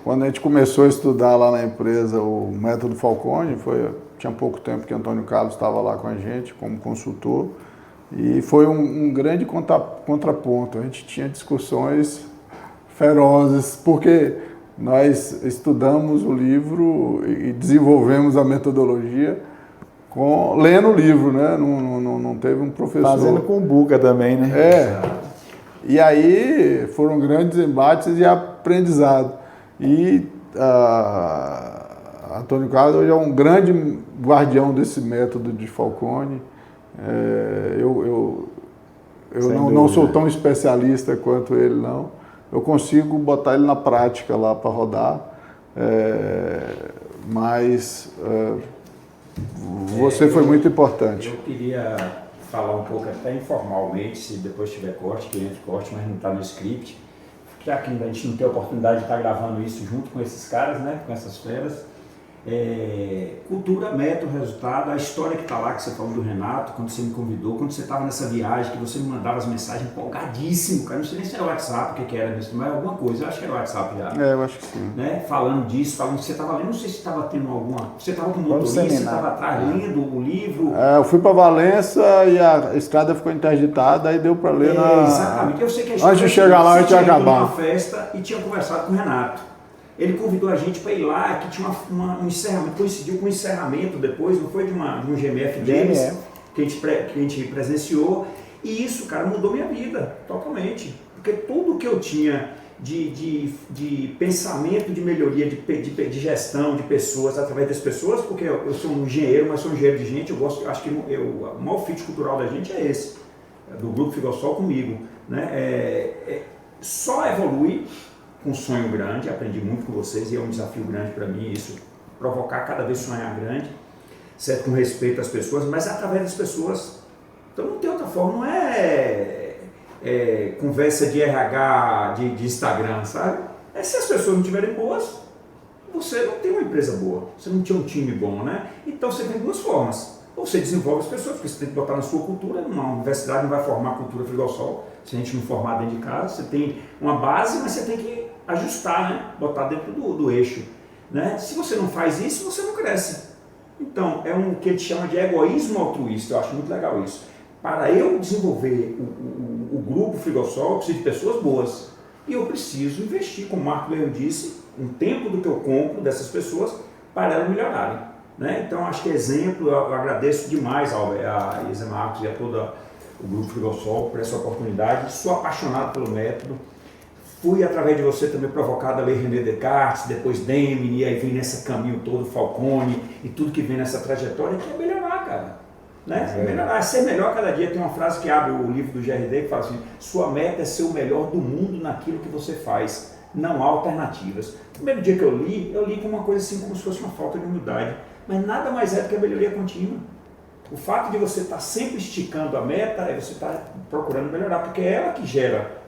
Quando a gente começou a estudar lá na empresa o método Falcone, tinha pouco tempo que Antônio Carlos estava lá com a gente como consultor, e foi um grande contraponto. A gente tinha discussões ferozes, porque nós estudamos o livro e desenvolvemos a metodologia lendo o livro, né? Não teve um professor... Fazendo com buca também, né? E aí foram grandes embates e aprendizado. E Antônio Carlos hoje é um grande guardião desse método de Falcone. Eu não sou tão especialista quanto ele, não. Eu consigo botar ele na prática lá para rodar, mas você foi muito importante. Eu queria falar um pouco até informalmente, se depois tiver corte, que entre corte, mas não está no script. Já que a gente não tem a oportunidade de estar gravando isso junto com esses caras, né, com essas feras. Cultura, método, resultado, a história que está lá, que você falou do Renato, quando você me convidou, quando você estava nessa viagem, que você me mandava as mensagens empolgadíssimo, cara, não sei nem se era o WhatsApp, o que era isso, mas alguma coisa, eu acho que era o WhatsApp já. Eu acho que sim. Né, falando disso, falando que você estava lendo, não sei se estava tendo alguma... Você estava com o motorista, você estava atrás lendo o livro... eu fui para Valença e a estrada ficou interditada, aí deu para ler exatamente, eu sei que a história... Antes de chegar lá, eu tinha acabado. Uma festa e tinha conversado com o Renato. Ele convidou a gente para ir lá, que tinha um encerramento, coincidiu com um encerramento depois, não foi de um GMF deles, que a gente presenciou. E isso, cara, mudou minha vida totalmente. Porque tudo que eu tinha de pensamento de melhoria, de gestão de pessoas, através das pessoas, porque eu sou um engenheiro, mas sou um engenheiro de gente, acho que o maior fit cultural da gente é esse, do Grupo Figossol comigo. Né? Só evolui com um sonho grande, aprendi muito com vocês e é um desafio grande para mim isso, provocar cada vez sonhar grande, certo? Com respeito às pessoas, mas através das pessoas. Então não tem outra forma, não é conversa de RH, de Instagram, sabe? Se as pessoas não estiverem boas, você não tem uma empresa boa, você não tinha um time bom, né? Então você tem duas formas. Ou você desenvolve as pessoas, porque você tem que botar na sua cultura, uma universidade não vai formar a cultura Figossol, se a gente não formar dentro de casa, você tem uma base, mas você tem que ajustar, né? Botar dentro do eixo. Né? Se você não faz isso, você não cresce. Então, é o que a gente chama de egoísmo altruísta, eu acho muito legal isso. Para eu desenvolver o grupo Figossol, eu preciso de pessoas boas. E eu preciso investir, como o Marco Leão disse, um tempo do que eu compro dessas pessoas para elas melhorarem. Né? Então, acho que exemplo, eu agradeço demais a Isa Marcos e a todo o grupo Figossol por essa oportunidade. Sou apaixonado pelo método. Fui, através de você, também provocado a ler René Descartes, depois Deming, e aí vem nesse caminho todo Falcone e tudo que vem nessa trajetória, que é melhorar, cara. Né? Melhorar, ser melhor cada dia. Tem uma frase que abre o livro do GRD que fala assim: sua meta é ser o melhor do mundo naquilo que você faz, não há alternativas. No primeiro dia que eu li com uma coisa assim, como se fosse uma falta de humildade, mas nada mais é do que a melhoria contínua. O fato de você estar sempre esticando a meta é você estar procurando melhorar, porque é ela que gera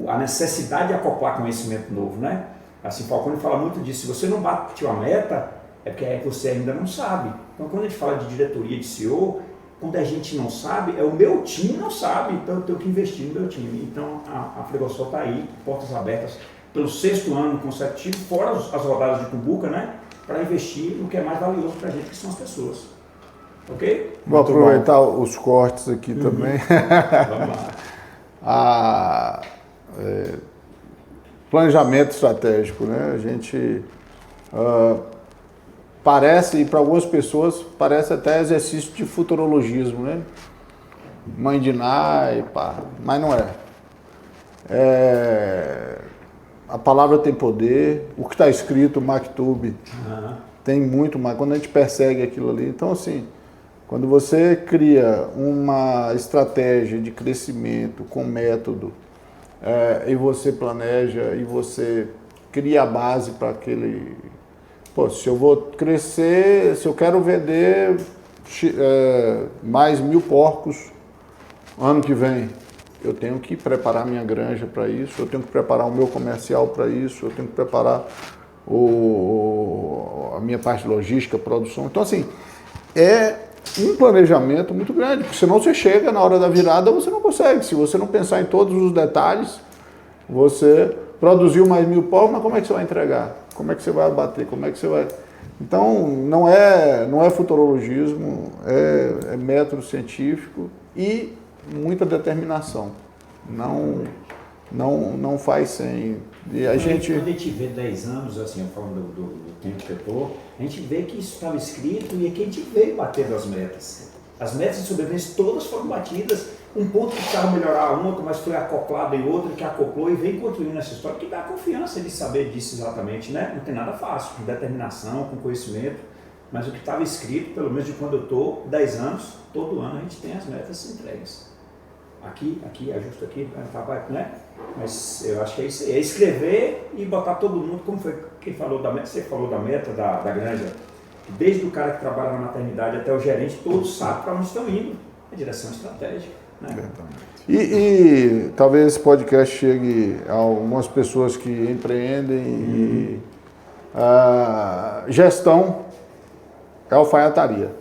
a necessidade de acoplar conhecimento novo, né? Assim, Falcone fala muito disso. Se você não bateu a meta, é porque você ainda não sabe. Então, quando a gente fala de diretoria de CEO, quando a gente não sabe, o meu time não sabe, então eu tenho que investir no meu time. Então, a Figossol está aí, portas abertas, pelo 6º ano consecutivo, fora as rodadas de Cumbuca, né? Para investir no que é mais valioso para a gente, que são as pessoas. Ok? Vou aproveitar os cortes aqui também. Vamos lá. Planejamento estratégico, né? A gente parece, e para algumas pessoas, parece até exercício de futurologismo, né? Mãe de Ná e pá, mas não é. A palavra tem poder, o que está escrito, Maktub, tem muito mais, quando a gente persegue aquilo ali. Então, assim, quando você cria uma estratégia de crescimento com método, e você planeja, e você cria a base para aquele... Pô, se eu vou crescer, se eu quero vender mais 1000 porcos ano que vem, eu tenho que preparar minha granja para isso, eu tenho que preparar o meu comercial para isso, eu tenho que preparar a minha parte logística, produção. Então, assim, um planejamento muito grande, porque senão você chega na hora da virada, você não consegue. Se você não pensar em todos os detalhes, você produziu mais 1000 povos, mas como é que você vai entregar? Como é que você vai abater? Como é que você vai... Então, não é futurologismo, é método científico e muita determinação. Não faz sem... E quando a gente vê 10 anos, assim, falando do tempo que eu estou, a gente vê que isso estava escrito e é que a gente veio batendo as metas. As metas de sobrevivência todas foram batidas, um ponto que precisava melhorar um outro, mas foi acoplado em outro, que acoplou e veio construindo essa história, que dá confiança de saber disso exatamente, né? Não tem nada fácil, com determinação, com conhecimento, mas o que estava escrito, pelo menos de quando eu estou, 10 anos, todo ano a gente tem as metas entregues. Aqui, ajusta aqui, né? Mas eu acho que é isso aí, é escrever e botar todo mundo, como foi quem falou da meta, você falou da meta da granja, desde o cara que trabalha na maternidade até o gerente, todos sabem para onde estão indo, a direção estratégica. Né? E talvez esse podcast chegue a algumas pessoas que empreendem e a gestão é alfaiataria.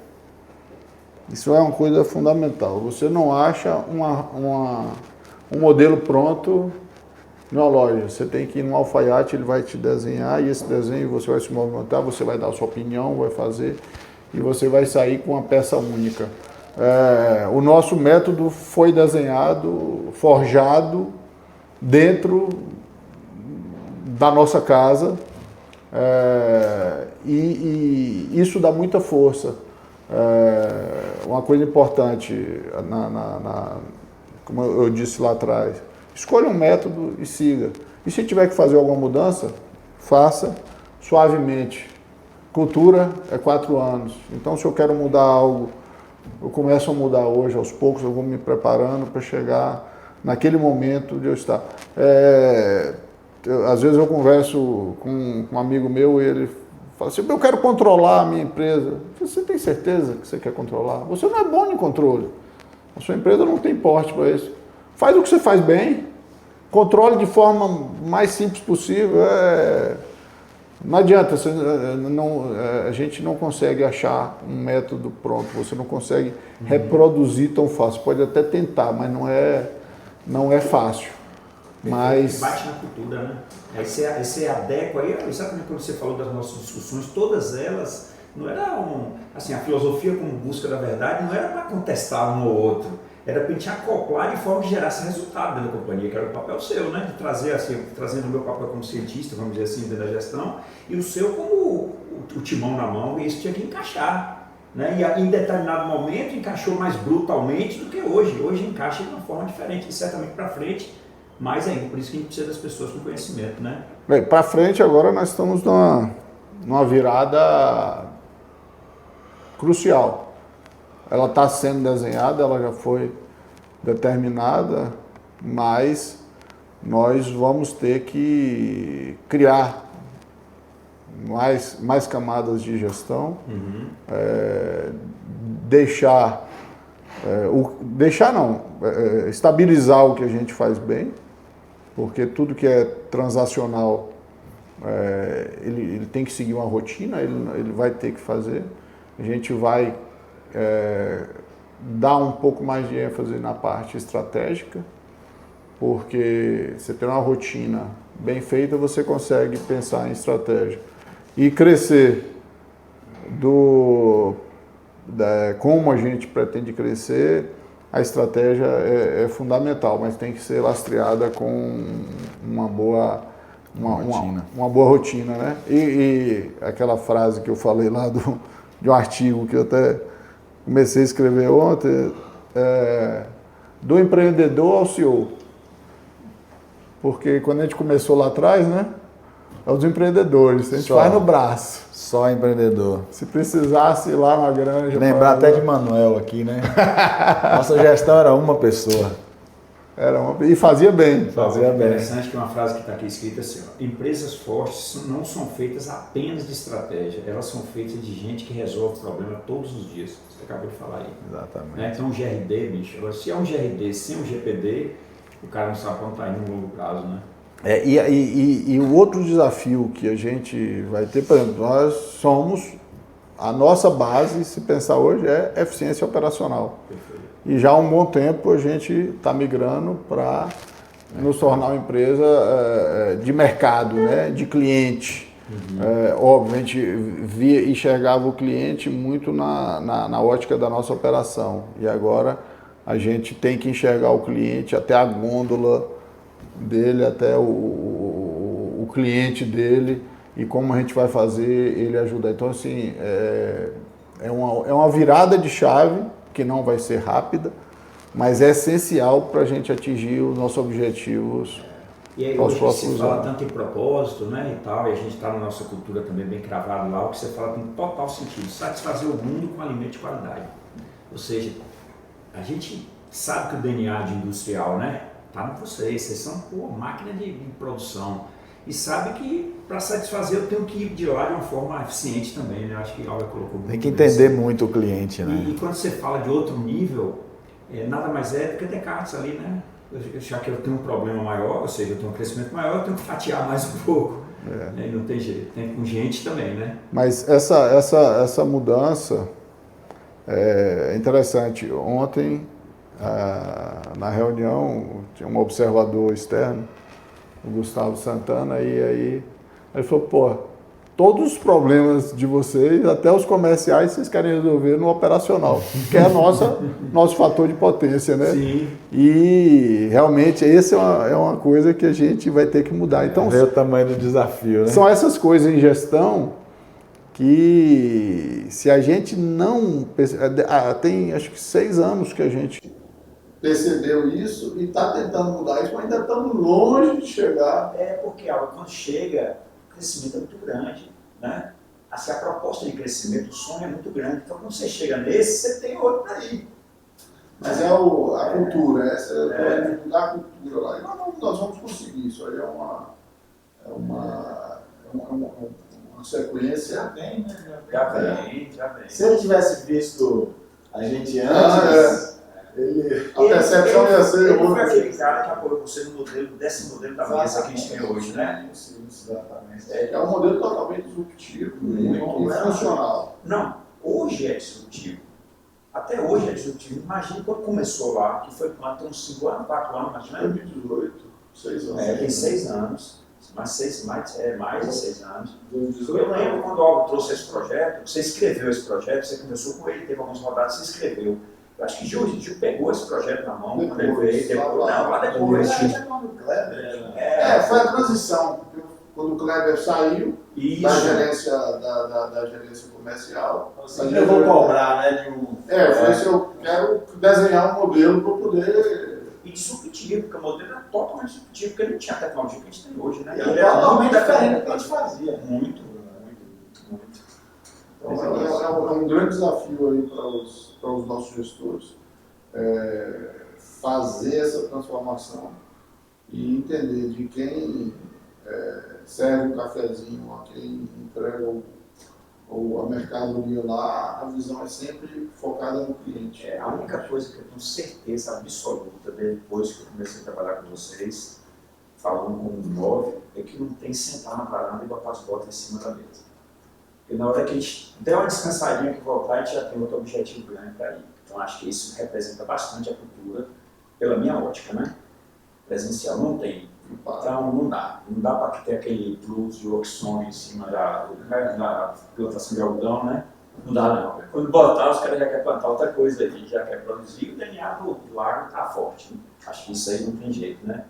Isso é uma coisa fundamental. Você não acha um modelo pronto numa loja. Você tem que ir num alfaiate, ele vai te desenhar e esse desenho você vai se movimentar, você vai dar a sua opinião, vai fazer e você vai sair com uma peça única. O nosso método foi desenhado, forjado dentro da nossa casa e isso dá muita força. Uma coisa importante, como eu disse lá atrás, escolha um método e siga. E se tiver que fazer alguma mudança, faça suavemente. Cultura é 4 anos. Então, se eu quero mudar algo, eu começo a mudar hoje, aos poucos eu vou me preparando para chegar naquele momento de eu estar. Às vezes eu converso com um amigo meu e ele fala assim, eu quero controlar a minha empresa. Você tem certeza que você quer controlar? Você não é bom em controle. A sua empresa não tem porte para isso. Faz o que você faz bem, controle de forma mais simples possível. Não adianta, a gente não consegue achar um método pronto, você não consegue reproduzir tão fácil. Pode até tentar, mas não é fácil. Mas... Bate na cultura, né? Aí você adequa, aí, exatamente quando você falou das nossas discussões, todas elas, não era assim, a filosofia como busca da verdade não era para contestar um ou outro, era para a gente acoplar de forma que gerasse resultado dentro da companhia, que era o papel seu, né? De trazer, assim, trazendo o meu papel como cientista, vamos dizer assim, dentro da gestão, e o seu como o timão na mão, e isso tinha que encaixar. Né? E em determinado momento encaixou mais brutalmente do que hoje. Hoje encaixa de uma forma diferente, e certamente para frente, mais ainda. Por isso que a gente precisa das pessoas com conhecimento. Né? Bem, para frente agora nós estamos numa virada crucial. Ela está sendo desenhada, ela já foi determinada, mas nós vamos ter que criar mais camadas de gestão, estabilizar o que a gente faz bem, porque tudo que é transacional, ele tem que seguir uma rotina, ele vai ter que fazer, a gente vai dar um pouco mais de ênfase na parte estratégica, porque você tem uma rotina bem feita, você consegue pensar em estratégia. E crescer como a gente pretende crescer, a estratégia é fundamental, mas tem que ser lastreada com uma boa rotina, né? E aquela frase que eu falei lá de um artigo que eu até comecei a escrever ontem, do empreendedor ao CEO. Porque quando a gente começou lá atrás, né? É os empreendedores, a gente faz no braço. Só empreendedor. Se precisasse ir lá na granja... Lembrar até de Manuel aqui, né? Nossa gestão era uma pessoa. E fazia bem. Fazia bem. Interessante que uma frase que está aqui escrita assim, ó, empresas fortes não são feitas apenas de estratégia, elas são feitas de gente que resolve o problema todos os dias. Você acabou de falar aí. Exatamente. Né? Então, um GRD, bicho, agora, se é um GRD sem um GPD, o cara não sabe quanto está indo no longo prazo, né? E o outro desafio que a gente vai ter, por exemplo, nós somos a nossa base, se pensar hoje, é eficiência operacional. Perfeito. E já há um bom tempo a gente está migrando para nos tornar uma empresa de mercado, né? De cliente. Obviamente, enxergava o cliente muito na ótica da nossa operação. E agora a gente tem que enxergar o cliente até a gôndola dele, até o cliente dele e como a gente vai fazer ele ajudar. Então, assim, é uma virada de chave que não vai ser rápida, mas é essencial para a gente atingir os nossos objetivos. E aí hoje que se fala tanto em propósito, né, e tal, e a gente está na nossa cultura também bem cravado lá, o que você fala tem total sentido, satisfazer o mundo com alimento de qualidade. Ou seja, a gente sabe que o DNA de industrial, né, tá em vocês são máquina de produção, e sabe que para satisfazer eu tenho que ir de lá de uma forma eficiente também, né, acho que a Laura colocou muito. Tem que entender muito o cliente, né? E quando você fala de outro nível, nada mais é do que Descartes ali, né? Já que eu tenho um problema maior, ou seja, eu tenho um crescimento maior, eu tenho que fatiar mais um pouco. E não tem jeito, tem com gente também, né? Mas essa mudança é interessante. Ontem, na reunião, tinha um observador externo, o Gustavo Santana, e aí ele falou, pô, todos os problemas de vocês, até os comerciais, vocês querem resolver no operacional, que é nosso fator de potência, né? Sim. E realmente essa é uma coisa que a gente vai ter que mudar. Então, ver o tamanho do desafio, né? São essas coisas em gestão que se a gente não... Tem acho que 6 anos que a gente percebeu isso e está tentando mudar isso, mas ainda estamos longe de chegar. Porque quando chega, o crescimento é muito grande, né? Assim, a proposta de crescimento, o sonho é muito grande. Então, quando você chega nesse, você tem outro aí. Mas é a cultura, é mudar a cultura lá. E nós vamos conseguir isso. Aí é uma sequência. Já vem, né? Já vem. Se ele tivesse visto a gente antes, a percepção ia ser ele foi aquele cara que apoiou você no modelo, desse modelo da mesa que a gente tem hoje, né? Exatamente. É um modelo totalmente disruptivo e funcional. Não, hoje é disruptivo. Até hoje é disruptivo. Imagina quando começou lá, que foi quanto? Uns 5 anos, 4 anos, imagina? 2018, 6 anos. Tem 6 anos. Mais de 6 anos. Eu lembro quando o Algo trouxe esse projeto, você escreveu esse projeto, você conversou com ele, teve algumas rodadas, você escreveu. Eu acho que Gil pegou esse projeto na mão quando ele veio. Lá depois. Foi a transição. Quando o Kleber saiu da gerência, da gerência comercial. Assim, eu vou cobrar, né? Foi isso, eu quero desenhar um modelo para poder... E disruptivo, porque o modelo era totalmente disruptivo, porque ele não tinha a tecnologia que a gente tem hoje, né? Ele era totalmente diferente do que a gente fazia. Muito. Então, é um grande desafio aí para os nossos gestores fazer essa transformação e entender de quem serve um cafezinho, a quem entrega a mercadoria lá, a visão é sempre focada no cliente. A única coisa que eu tenho certeza absoluta depois que eu comecei a trabalhar com vocês, falando como um 9, é que não tem sentar na varanda e botar as botas em cima da mesa. Porque na hora que a gente der uma descansadinha que voltar, a gente já tem outro objetivo grande para ir. Então acho que isso representa bastante a cultura, pela minha ótica, né? Presencial não tem. Então não dá para ter aquele blues de Oxon em cima da plantação de algodão, né? Não dá não. Quando botar, os caras já querem plantar outra coisa ali, já quer produzir, o DNA do lago está forte. Né? Acho que isso aí não tem jeito, né?